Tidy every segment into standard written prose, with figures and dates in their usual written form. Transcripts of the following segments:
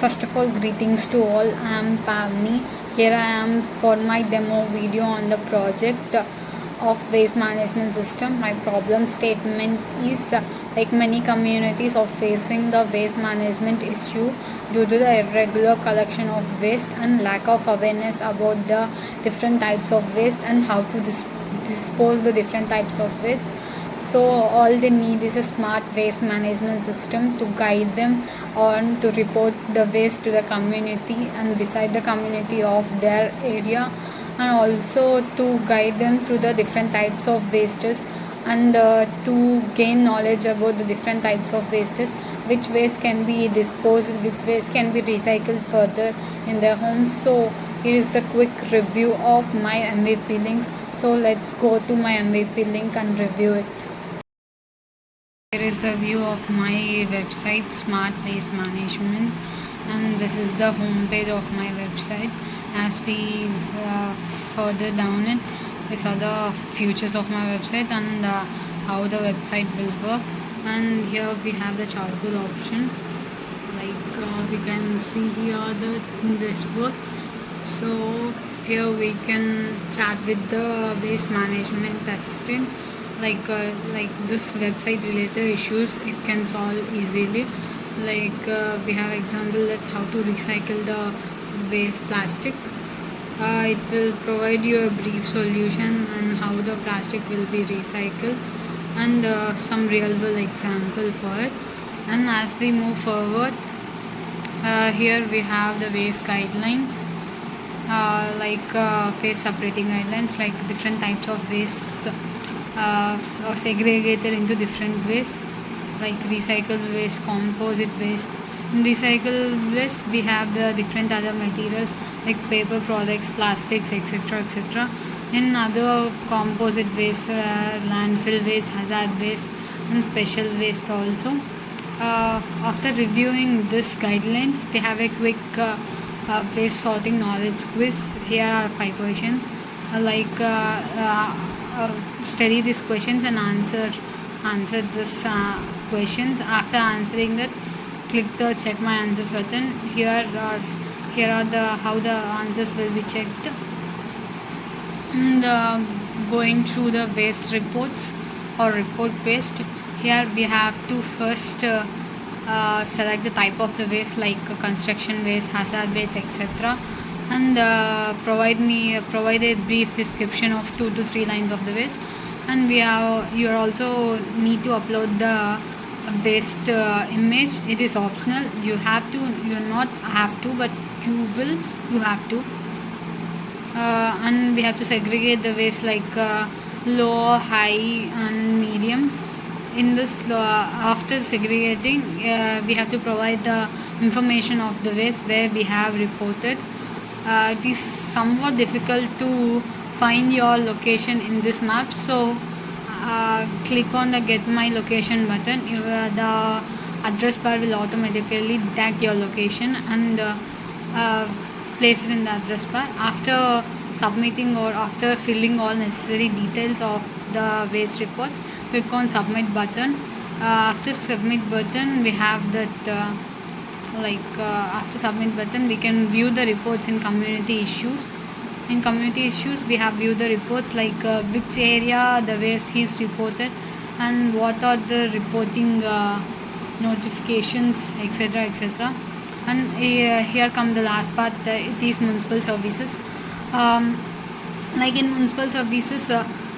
First of all, greetings to all. I am Pavni. Here I am for my demo video on the project of waste management system. My problem statement is like many communities are facing the waste management issue due to the irregular collection of waste and lack of awareness about the different types of waste and how to dispose the different types of waste. So all they need is a smart waste management system to guide them on to report the waste to the community and beside the community of their area, and also to guide them through the different types of wastes, and to gain knowledge about the different types of wastes, which waste can be disposed, which waste can be recycled further in their homes. So here is the quick review of my MVP links. So let's go to my MVP link and review it. Here is the view of my website, Smart Waste Management, and this is the home page of my website. As we further down it, these are the features of my website and how the website will work. And here we have the charcoal option, like we can see here this work. So here we can chat with the waste management assistant, like this website related issues it can solve easily. Like we have example that how to recycle the waste plastic. It will provide you a brief solution on how the plastic will be recycled and some real world example for it. And as we move forward, here we have the waste guidelines, waste separating guidelines, like different types of waste or segregated into different waste, like recycled waste, composite waste. In recycled waste we have the different other materials like paper products, plastics, etc, etc. In other composite waste, landfill waste, hazard waste and special waste also. After reviewing this guidelines, we have a quick waste sorting knowledge quiz. Here are 5 questions, study these questions and answer this questions. After answering that, click the check my answers button. Here are the how the answers will be checked. And going through the waste reports or report waste, here we have to first select the type of the waste, like construction waste, hazard waste, etc, and provide a brief description of 2 to 3 lines of the waste. And you also need to upload the waste image. It is optional. You not have to, but you have to. And we have to segregate the waste like low, high and medium. In this after segregating, we have to provide the information of the waste where we have reported. It is somewhat difficult to find your location in this map, so click on the get my location button. The address bar will automatically detect your location and place it in the address bar. After submitting or after filling all necessary details of the waste report, click on submit button. After submit button, we have that after submit button we can view the reports in community issues. In community issues we have view the reports like which area the waste is reported and what are the reporting notifications, etc, etc. And here come the last part, it is municipal services. Like in municipal services,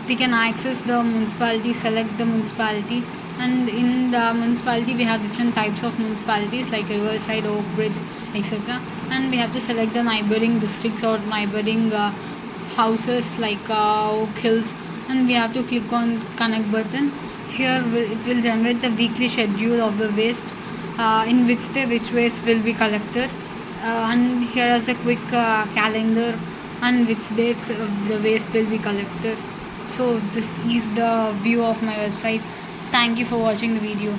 we can access the municipality, select the municipality, and in the municipality we have different types of municipalities like Riverside, Oak Bridge, etc. And we have to select the neighboring districts or neighboring houses like Oak Hills, and we have to click on connect button. Here it will generate the weekly schedule of the waste, in which waste will be collected, and here is the quick calendar and which dates the waste will be collected. So this is the view of my website. Thank you for watching the video.